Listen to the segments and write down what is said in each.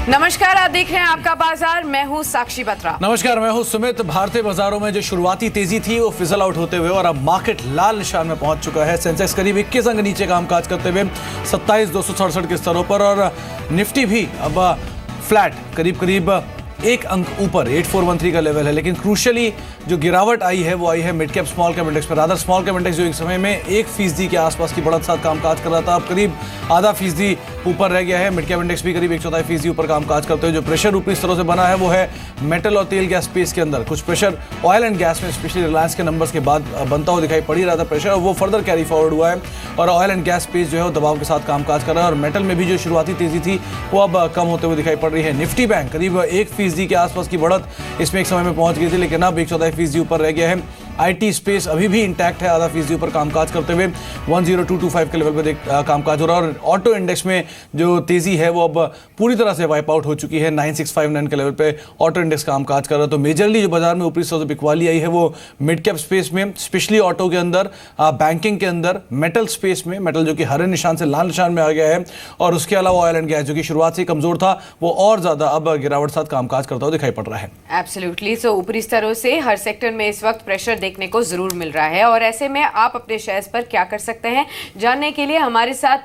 नमस्कार, आप देख रहे हैं आपका बाजार। मैं हूं साक्षी बत्रा। नमस्कार, मैं हूं सुमित। भारतीय बाजारों में जो शुरुआती तेजी थी वो फिजल आउट होते हुए और अब मार्केट लाल निशान में पहुंच चुका है। सेंसेक्स करीब 21 अंक नीचे कामकाज करते हुए 27,267 के स्तरों पर और निफ्टी भी अब फ्लैट करीब एक अंक ऊपर 8413 का लेवल है। लेकिन क्रूशली जो गिरावट आई है वो आई है mid cap small cap index पर। रादर स्मॉल कैप इंडेक्स जो एक समय में 1% के आसपास की बढ़त साथ कामकाज कर रहा था, अब करीब आधा फीसदी ऊपर रह गया है। मिड कैप इंडेक्स भी करीब 1/4% ऊपर कामकाज करते हुए जो प्रेशर ऊपरी स्तरों से बना है वो है मेटल और तेल गैस स्पेस के अंदर। कुछ प्रेशर ऑयल एंड गैस में स्पेशली रिलायंस के नंबर्स के बाद बनता हुआ दिखाई पड़ी रहा था प्रेशर, और वो फर्दर कैरी फॉरवर्ड हुआ है और ऑयल एंड गैस स्पेस जो है वो दबाव के साथ कामकाज कर रहा है। और मेटल में भी जो शुरुआती तेजी थी वो अब कम होते हुए दिखाई पड़ रही है। निफ्टी बैंक करीब 1% के आसपास की बढ़त इसमें एक समय में पहुंच गई थी, लेकिन अब 1/4% ऊपर रह गया है। आईटी स्पेस अभी भी इंटैक्ट है, आधा फीसदी ऊपर कामकाज करते हुए 10225 के लेवल पर कामकाज हो रहा है। और ऑटो इंडेक्स में जो तेजी है वो अब पूरी तरह से वाइप आउट हो चुकी है। 9659 के लेवल पे ऑटो इंडेक्स कामकाज कर रहा है। तो मेजरली जो बाजार में ऊपरी स्तरों से बिकवाली आई है वो मिड कैप स्पेस में, स्पेशली ऑटो के अंदर, बैंकिंग के अंदर, मेटल स्पेस में, मेटल जो कि हरे निशान से लाल निशान में आ गया है, और उसके अलावा ऑयल एंड गैस जो कि शुरुआत से कमजोर था वो और ज्यादा अब गिरावट साथ कामकाज करता हुआ दिखाई पड़ रहा है। एब्सोल्युटली। सो ऊपरी स्तरों से हर सेक्टर में इस वक्त प्रेशर देखने को जरूर मिल रहा है, और ऐसे में आप अपने शेयर्स पर क्या कर सकते हैं जानने के लिए हमारे साथ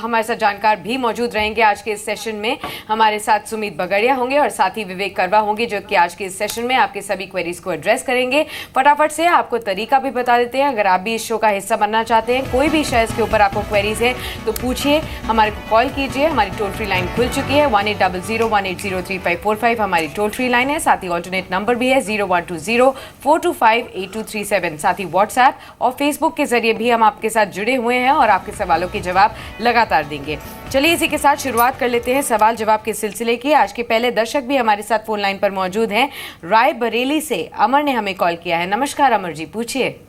हमारे साथ जानकार भी मौजूद रहेंगे आज के इस सेशन में। हमारे साथ सुमित बगड़िया होंगे और साथ ही विवेक करवा होंगे, जो कि आज के इस सेशन में आपके सभी क्वेरीज को एड्रेस करेंगे। फटाफट से आपको तरीका भी बता देते हैं, अगर आप भी इस शो का हिस्सा बनना चाहते हैं, कोई भी शेयर्स के ऊपर आपको क्वेरीज है तो पूछिए, हमारे को कॉल कीजिए। हमारी टोल फ्री लाइन खुल चुकी है 1800-180-3545 हमारी टोल फ्री लाइन है। साथ ही ऑल्टरनेट नंबर भी है 0120-425-8237। साथ ही व्हाट्सएप और फेसबुक के जरिए भी हम आपके साथ जुड़े हुए हैं और आपके सवालों के जवाब लगातार देंगे। चलिए इसी के साथ शुरुआत कर लेते हैं सवाल जवाब के सिलसिले की। आज के पहले दर्शक भी हमारे साथ फोन लाइन पर मौजूद हैं। राय बरेली से अमर ने हमें कॉल किया है। नमस्कार अमर जी, पूछिए।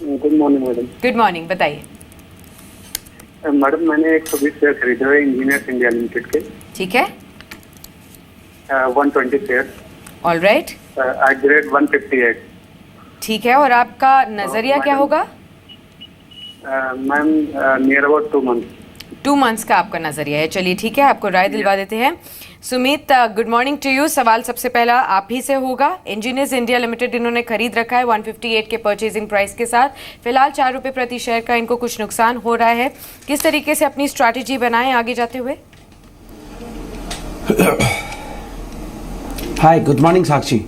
Good morning madam. Good morning, बताइए। मैडम मैंने 120 शेयर खरीदे हुए इंजीनियर्स इंडिया लिमिटेड के। ठीक है। 120 share. All right. At the rate 158। ठीक है, और आपका नजरिया क्या होगा? Ma'am near about 2 month. 2 months का आपका नजरिया है। चलिए ठीक है, आपको राय दिलवा देते हैं। Sumit, good morning to you. सवाल सबसे पहला आप ही से होगा। इंजीनियर्स इंडिया लिमिटेड इन्होंने खरीद रखा है 158 के परचेजिंग प्राइस के साथ। फिलहाल 4 रुपये प्रति शेयर का इनको कुछ नुकसान हो रहा है। किस तरीके से अपनी स्ट्रैटेजी बनाएं आगे जाते हुए? हाय, गुड मॉर्निंग साक्षी।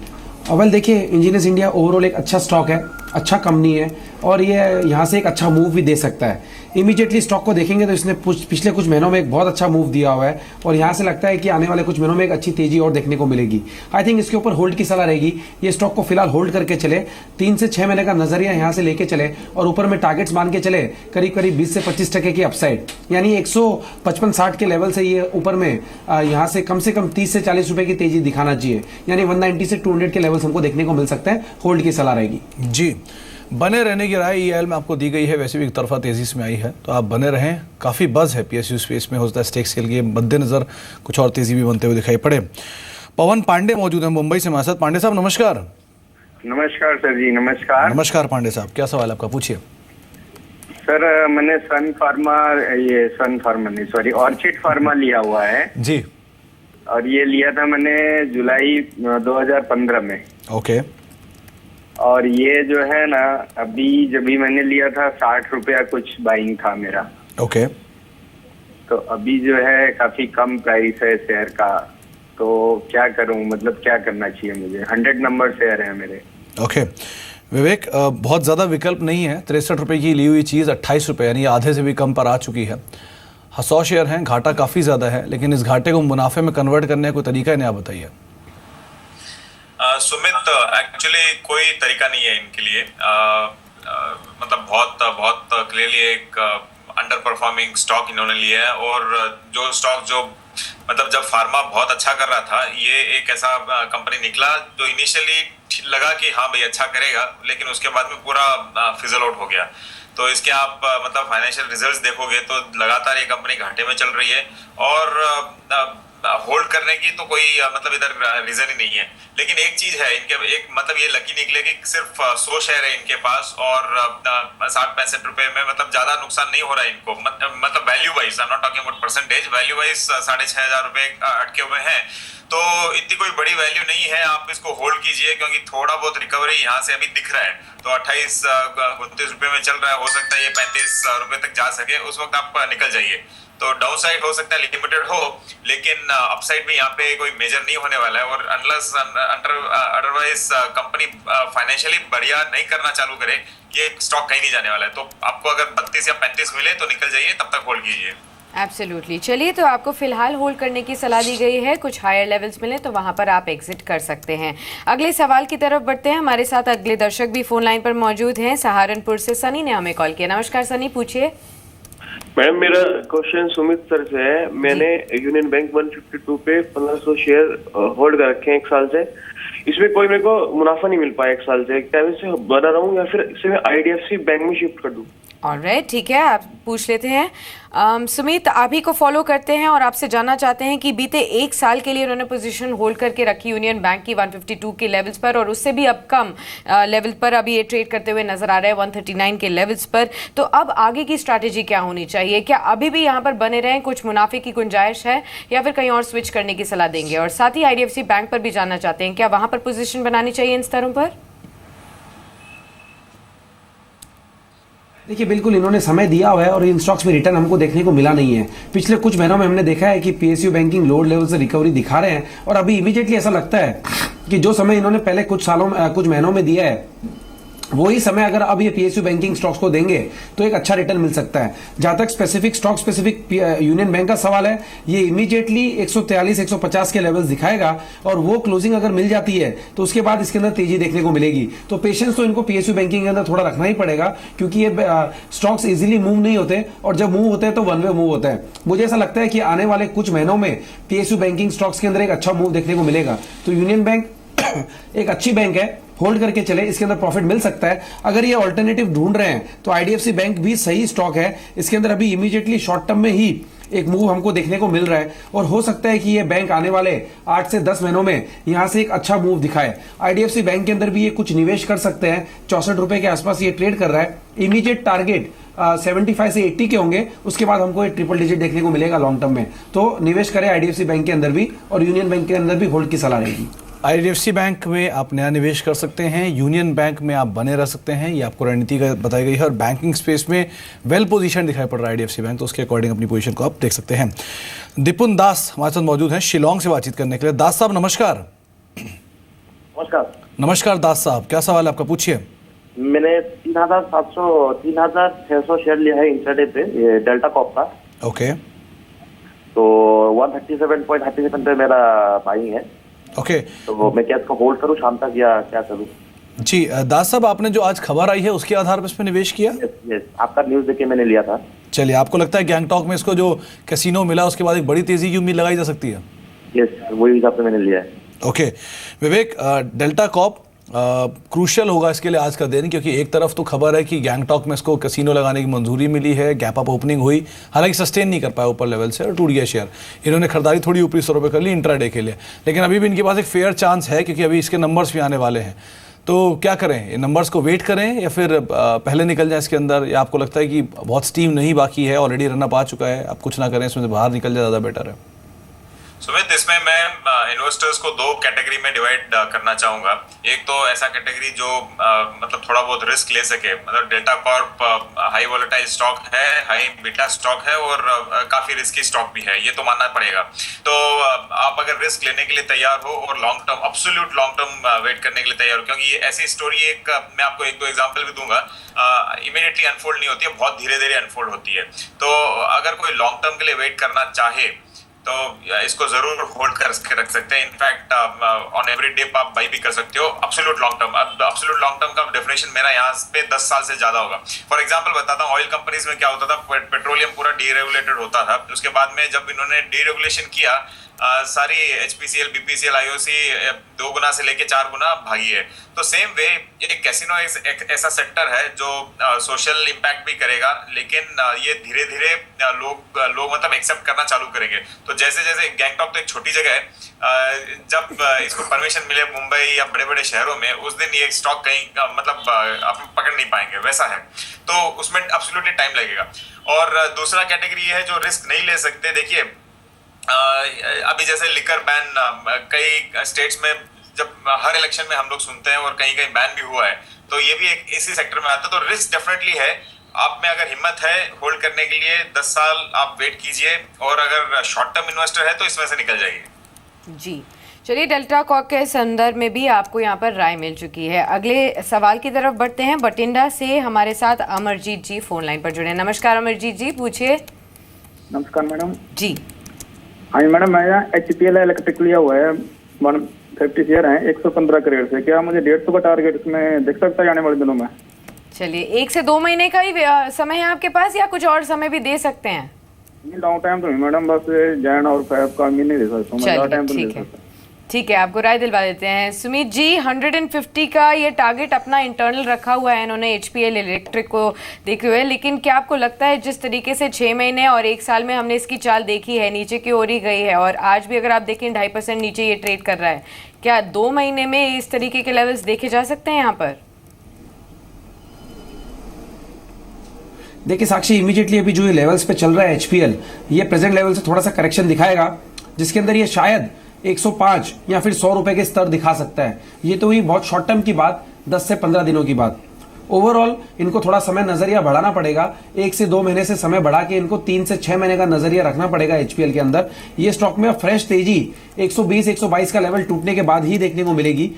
वेल देखिए, इंजीनियर्स इंडिया ओवरऑल एक अच्छा स्टॉक है, अच्छा कंपनी है, और ये यहाँ से एक अच्छा मूव भी दे सकता है। इमीडिएटली स्टॉक को देखेंगे तो इसने पिछले कुछ महीनों में एक बहुत अच्छा मूव दिया हुआ है, और यहाँ से लगता है कि आने वाले कुछ महीनों में एक अच्छी तेजी और देखने को मिलेगी। आई थिंक इसके ऊपर होल्ड की सलाह रहेगी। ये स्टॉक को फिलहाल होल्ड करके चले, 3 से 6 महीने का नजरिया यहाँ से लेके चले, और ऊपर में टारगेट्स मान के चले करीब 20 से 25% की अपसाइड, यानी 155-60 के लेवल से ये ऊपर में यहाँ से कम 30 से 40 रुपए की तेजी दिखाना चाहिए, यानी 190 से 200 के लेवल्स हमको देखने को मिल सकते हैं। होल्ड की सलाह रहेगी जी। बने रहने की राय ईएल में आपको दी गई है। वैसे भी एक तरफा तेजी में आई है तो आप बने रहें। काफ़ी बज़ है पीएसयू स्पेस में, हो सकता है स्टेक सेल के मद्देनजर कुछ और तेजी भी बनते हुए दिखाई पड़े। पवन पांडे मौजूद हैं मुंबई से हमारे साथ। पांडे साहब नमस्कार। नमस्कार सर जी। नमस्कार। नमस्कार पांडे साहब, क्या सवाल आपका, पूछिए। सर मैंने ऑर्चिड फार्मा लिया हुआ है जी, और ये लिया था मैंने जुलाई 2015 में। ओके। और ये जो है ना, अभी जब भी मैंने लिया था 60 रुपया कुछ बाइंग था मेरा। ओके। तो अभी जो है काफी कम प्राइस है शेयर का, तो क्या करूं, मतलब क्या करना चाहिए मुझे? 100 नंबर शेयर है मेरे। ओके विवेक, बहुत ज़्यादा विकल्प नहीं है। 63 रुपये की ली हुई चीज़ 28 रुपये, यानी आधे से भी कम पर आ चुकी है। 100 शेयर हैं, घाटा काफ़ी ज़्यादा है, लेकिन इस घाटे को मुनाफे में कन्वर्ट करने का कोई तरीका है नहीं, आप बताइए। सुमित, एक्चुअली कोई तरीका नहीं है इनके लिए। मतलब बहुत क्लियरली एक अंडर परफॉर्मिंग स्टॉक इन्होंने लिया है, और जो स्टॉक जो मतलब जब फार्मा बहुत अच्छा कर रहा था, ये एक ऐसा कंपनी निकला जो इनिशियली लगा कि हाँ भाई अच्छा करेगा, लेकिन उसके बाद में पूरा फिजल आउट हो गया। तो इसके आप मतलब फाइनेंशियल रिजल्ट्स देखोगे तो लगातार ये कंपनी घाटे में चल रही है, और होल्ड करने की तो कोई मतलब इधर रीजन ही नहीं है। लेकिन एक चीज है इनके, एक मतलब ये लकी निकले कि सिर्फ 100 शेयर है इनके पास और 60-65 रुपए में मतलब ज्यादा नुकसान नहीं हो रहा है इनको, मतलब value wise, I am not talking about percentage, value wise 6,500 रुपए अटके हुए हैं। तो इतनी कोई बड़ी वैल्यू नहीं है, आप इसको होल्ड कीजिए क्योंकि थोड़ा बहुत रिकवरी यहाँ से अभी दिख रहा है। तो 28-29 रुपए में चल रहा है, हो सकता है ये 35 रुपए तक जा सके, उस वक्त आप निकल जाइए। तो डाउन साइड हो सकता है लिमिटेड हो, लेकिन अपसाइड भी यहाँ पे कोई मेजर नहीं होने वाला है। और अनलेस अदरवाइज कंपनी फाइनेंशियली बढ़िया नहीं करना चालू करे, ये स्टॉक कहीं नहीं जाने वाला है। तो आपको अगर 32 या 35 मिले तो निकल जाइए, तब तक होल्ड कीजिए। एब्सोल्युटली। चलिए, तो आपको फिलहाल होल्ड करने की सलाह दी गई है, कुछ हायर लेवल्स मिले तो वहां पर आप एग्जिट कर सकते हैं। अगले सवाल की तरफ बढ़ते हैं। हमारे साथ अगले दर्शक भी फोन लाइन पर मौजूद हैं। सहारनपुर से सनी ने हमें कॉल किया। नमस्कार सनी, पूछिए। मैम, मेरा क्वेश्चन सुमित सर से है। मैंने यूनियन बैंक 152 पे 1500 शेयर होल्ड कर रखे हैं 1 साल से। इसमें कोई मेरे को मुनाफा नहीं मिल पाया 1 साल से। क्या मैं इसे बना रहा हूँ या फिर इसे मैं IDFC बैंक में शिफ्ट कर दूँ? ऑलराइट, ठीक है, आप पूछ लेते हैं। सुमित आप ही को फॉलो करते हैं और आपसे जानना चाहते हैं कि बीते 1 साल के लिए उन्होंने पोजीशन होल्ड करके रखी यूनियन बैंक की 152 के लेवल्स पर, और उससे भी अब कम लेवल पर अभी ये ट्रेड करते हुए नजर आ रहे हैं 139 के लेवल्स पर। तो अब आगे की स्ट्रैटेजी क्या होनी चाहिए? क्या अभी भी यहाँ पर बने रहें, कुछ मुनाफे की गुंजाइश है, या फिर कहीं और स्विच करने की सलाह देंगे? और साथ ही IDFC बैंक पर भी जानना चाहते हैं, क्या वहां पर पोजीशन बनानी चाहिए इन स्तरों पर? देखिए, बिल्कुल इन्होंने समय दिया हुआ है और इन स्टॉक्स में रिटर्न हमको देखने को मिला नहीं है। पिछले कुछ महीनों में हमने देखा है कि PSU बैंकिंग लोअर लेवल से रिकवरी दिखा रहे हैं, और अभी इमीडिएटली ऐसा लगता है कि जो समय इन्होंने पहले कुछ महीनों में दिया है, वही समय अगर अब ये PSU बैंकिंग स्टॉक्स को देंगे तो एक अच्छा रिटर्न मिल सकता है। जहां तक स्पेसिफिक यूनियन बैंक का सवाल है, ये इमीडिएटली 143-150 के लेवल्स दिखाएगा, और वो क्लोजिंग अगर मिल जाती है तो उसके बाद इसके अंदर तेजी देखने को मिलेगी। तो पेशेंस तो इनको PSU बैंकिंग के अंदर थोड़ा रखना ही पड़ेगा, क्योंकि ये स्टॉक्स इजीली मूव नहीं होते, और जब मूव होते हैं तो वन वे मूव होता है। मुझे ऐसा लगता है कि आने वाले कुछ महीनों में PSU बैंकिंग स्टॉक्स के अंदर एक अच्छा मूव देखने को मिलेगा। तो यूनियन बैंक एक अच्छी बैंक है, होल्ड करके चले, इसके अंदर प्रॉफिट मिल सकता है। अगर ये ऑल्टरनेटिव ढूंढ रहे हैं तो IDFC बैंक भी सही स्टॉक है। इसके अंदर अभी इमीडिएटली शॉर्ट टर्म में ही एक मूव हमको देखने को मिल रहा है, और हो सकता है कि ये बैंक आने वाले 8 से 10 महीनों में यहां से एक अच्छा मूव दिखाए। IDFC बैंक के अंदर भी ये कुछ निवेश कर सकते हैं। 64 रुपए के आसपास ये ट्रेड कर रहा है। इमीडिएट टारगेट 75 से 80 के होंगे, उसके बाद हमको एक ट्रिपल डिजिट देखने को मिलेगा लॉन्ग टर्म में। तो निवेश करें IDFC बैंक के अंदर भी, और यूनियन बैंक के अंदर भी होल्ड की सलाह रहेगी। IDFC बैंक में आप नया निवेश कर सकते हैं, यूनियन बैंक में आप बने रह सकते हैं, ये आपको रणनीति का बताई गई है। और बैंकिंग स्पेस में वेल पोजीशन दिखाई पड़ रहा है IDFC बैंक, तो उसके अकॉर्डिंग अपनी पोजीशन को आप देख सकते हैं। दिपुन दास हमारे साथ मौजूद हैं शिलोंग से बातचीत करने के लिए। दास साहब नमस्कार। नमस्कार। नमस्कार दास साहब, क्या सवाल है आपका, पूछिए। मैंने 3,600 शेयर लिया है इंट्राडे पे, ये डेल्टा कॉप का। ओके। तो 137.37 पे मेरा बाइंग है। ओके। तो मैं क्या इसको होल्ड करूं शाम तक या क्या करूं? जी दास साहब, आपने जो आज खबर आई है उसके आधार पर इसमें निवेश किया? यस, आपका न्यूज़ देख के मैंने लिया था। चलिए, आपको लगता है गैंगटॉक में इसको जो कैसीनो मिला उसके बाद एक बड़ी तेजी की उम्मीद लगाई जा सकती है? यस, वही हिसाब से मैंने लिया है। ओके विवेक, डेल्टा कॉप क्रूशियल होगा इसके लिए आज का दिन, क्योंकि एक तरफ तो खबर है कि गैंगटॉक में इसको कैसीनो लगाने की मंजूरी मिली है, गैप अप ओपनिंग हुई, हालांकि सस्टेन नहीं कर पाया ऊपर लेवल से और टूट गया शेयर। इन्होंने खरीदारी थोड़ी ऊपरी स्तरों पे कर ली इंट्राडे के लिए, लेकिन अभी भी इनके पास एक फेयर चांस है, क्योंकि अभी इसके नंबर्स भी आने वाले हैं। तो क्या करें, इन नंबर्स को वेट करें या फिर पहले निकल जाए इसके अंदर, या आपको लगता है कि बहुत स्टीम नहीं बाकी है, ऑलरेडी रनअप आ चुका है, आप कुछ ना करें, इसमें से बाहर निकल जाए, ज़्यादा बेटर है? सुमित, इसमें मैं इन्वेस्टर्स को 2 कैटेगरी में डिवाइड करना चाहूंगा। एक तो ऐसा कैटेगरी जो मतलब थोड़ा बहुत रिस्क ले सके, मतलब delta Corp high volatile stock है, हाई बीटा स्टॉक है और काफी रिस्की स्टॉक भी है, ये तो मानना पड़ेगा। तो आप अगर रिस्क लेने के लिए तैयार हो और long term, absolute long term wait करने के लिए तैयार हो, क्योंकि ये ऐसी स्टोरी मैं आपको 1-2 एग्जाम्पल भी दूंगा, इमीडिएटली अनफोल्ड नहीं होती है, बहुत धीरे धीरे अनफोल्ड होती है। तो अगर कोई लॉन्ग टर्म के लिए वेट करना चाहे तो इसको जरूर होल्ड कर रख सकते हैं। इनफैक्ट ऑन एवरी डिप आप बाई भी कर सकते हो एब्सोल्यूट लॉन्ग टर्म। अब एब्सोल्यूट लॉन्ग टर्म का डेफिनेशन मेरा यहाँ पे 10 साल से ज्यादा होगा। फॉर एग्जांपल बताता हूँ, ऑयल कंपनीज में क्या होता था, पेट्रोलियम पूरा डीरेगुलेटेड होता था, उसके बाद में जब इन्होंने डीरेगुलेशन किया सारी HPCL, BPCL, IOC 2 गुना से लेके 4 गुना भागी है। तो सेम वे एक कैसीनो एक ऐसा सेक्टर है जो सोशल इम्पैक्ट भी करेगा, लेकिन ये धीरे धीरे लोग मतलब एक्सेप्ट करना चालू करेंगे। तो जैसे जैसे गैंगटॉक तो एक छोटी जगह है, जब इसको परमिशन मिले मुंबई या बड़े बड़े शहरों में, उस दिन ये स्टॉक कहीं मतलब आप पकड़ नहीं पाएंगे, वैसा है। तो उसमें एब्सोल्युटली टाइम लगेगा। और दूसरा कैटेगरी है जो रिस्क नहीं ले सकते। देखिए अभी जैसे लिकर बैन कई स्टेट्स में, जब हर इलेक्शन में हम लोग सुनते हैं और कहीं कहीं बैन भी हुआ है, तो ये भी एक इसी सेक्टर में आता है। तो रिस्क डेफिनेटली है। आप में अगर हिम्मत है होल्ड करने के लिए 10 साल आप वेट कीजिए, और अगर शॉर्ट टर्म इन्वेस्टर है तो इसमें से निकल जाइए। जी चलिए, डेल्टा कॉक के संदर्भ में भी आपको यहाँ पर राय मिल चुकी है। अगले सवाल की तरफ बढ़ते हैं। बठिंडा से हमारे साथ अमरजीत जी फोन लाइन पर जुड़े हैं। नमस्कार अमरजीत जी, पूछिए। नमस्कार मैडम जी हाँ जी मैडम, मैं यहाँ HPL इलेक्ट्रिक लिया हुआ है, 150 शेयर हैं 115 करोड़ से। क्या मुझे 150 का टारगेट इसमें दिख सकता है आने वाले दिनों में? चलिए, 1 से 2 महीने का ही समय है आपके पास, या कुछ और समय भी दे सकते हैं? लॉन्ग टाइम तो नहीं मैडम, बस जैन और फैब का नहीं दे सकता हूँ। चलिए ठीक है, आपको राय दिलवा देते हैं। सुमित जी, 150 का ये टारगेट अपना इंटरनल रखा हुआ है इन्होंने HPL इलेक्ट्रिक को देखते हुए, लेकिन क्या आपको लगता है जिस तरीके से 6 महीने और 1 साल में हमने इसकी चाल देखी है, नीचे की ओर ही गई है, और आज भी अगर आप देखें 2.5% नीचे ये ट्रेड कर रहा है, क्या 2 महीने में इस तरीके के लेवल्स देखे जा सकते हैं यहाँ पर? देखिए साक्षी, इमीडिएटली अभी जो ये लेवल्स पे चल रहा है HPL, ये प्रेजेंट लेवल से थोड़ा सा करेक्शन दिखाएगा, जिसके अंदर ये शायद 105 या फिर 100 रुपए के स्तर दिखा सकता है। ये तो हुई बहुत शॉर्ट टर्म की बात, 10 से 15 दिनों की बात। ओवरऑल इनको थोड़ा समय नजरिया बढ़ाना पड़ेगा। 1 से 2 महीने से समय बढ़ा के इनको 3 से 6 महीने का नजरिया रखना पड़ेगा HPL के अंदर। ये स्टॉक में फ्रेश तेजी 120-122 का लेवल टूटने के बाद ही देखने को मिलेगी।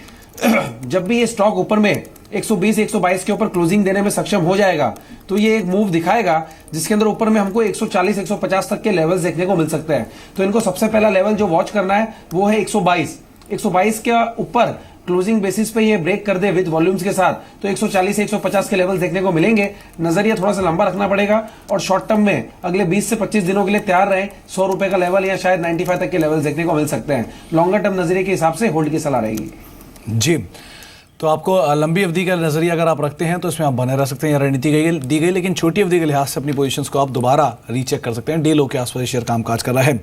जब भी ये स्टॉक ऊपर में 120-122 के ऊपर क्लोजिंग देने में सक्षम हो जाएगा, तो ये एक मूव दिखाएगा जिसके अंदर ऊपर में हमको 140-150 तक के लेवल्स देखने को मिल सकते हैं। तो इनको सबसे पहला लेवल जो वॉच करना है वो है 122 के ऊपर क्लोजिंग बेसिस पे ये ब्रेक कर दे विद वॉल्यूम्स के साथ, तो 140-150 के लेवल्स देखने को मिलेंगे। नजरिया थोड़ा सा लंबा रखना पड़ेगा, और शॉर्ट टर्म में अगले 20 से 25 दिनों के लिए तैयार रहें। 100 रुपए का लेवल या शायद 95 तक के लेवल्स देखने को मिल सकते हैं। लॉन्गर टर्म नजरिए के हिसाब से होल्ड की सलाह रहेगी। जी, तो आपको लंबी अवधि का नजरिया अगर आप रखते हैं तो इसमें आप बने रह सकते हैं, या रणनीति दी गई, लेकिन छोटी अवधि के लिहाज से अपनी पोजीशंस को आप दोबारा रीचेक कर सकते हैं। डे लो के आसपास शेयर कामकाज कर रहा है।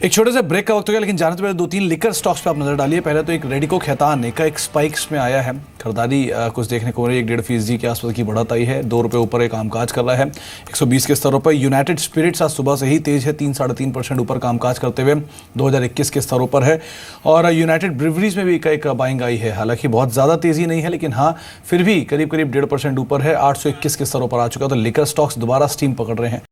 एक छोटे से ब्रेक का वक्त हो गया, लेकिन जाने से पहले 2-3 लिकर स्टॉक्स पे आप नजर डालिए। पहले तो एक रेडिको खैतान एक स्पाइक्स में आया है, खरीदारी कुछ देखने को मिल रही है। 1.5% के आसपास की बढ़त आई है, 2 रुपये ऊपर एक कामकाज कर रहा है 120 के स्तरों पर। यूनाइटेड स्पिरिट्स आज सुबह से ही तेज है, 3-3.5% ऊपर कामकाज करते हुए 2021 के स्तरों पर है। और यूनाइटेड ब्रिवरीज में भी एक बाइंग आई है, हालांकि बहुत ज़्यादा तेजी नहीं है, लेकिन हाँ फिर भी करीब 1.5% ऊपर है, 821 के स्तरों पर आ चुका है। तो लिकर स्टॉक्स दोबारा स्टीम पकड़ रहे हैं।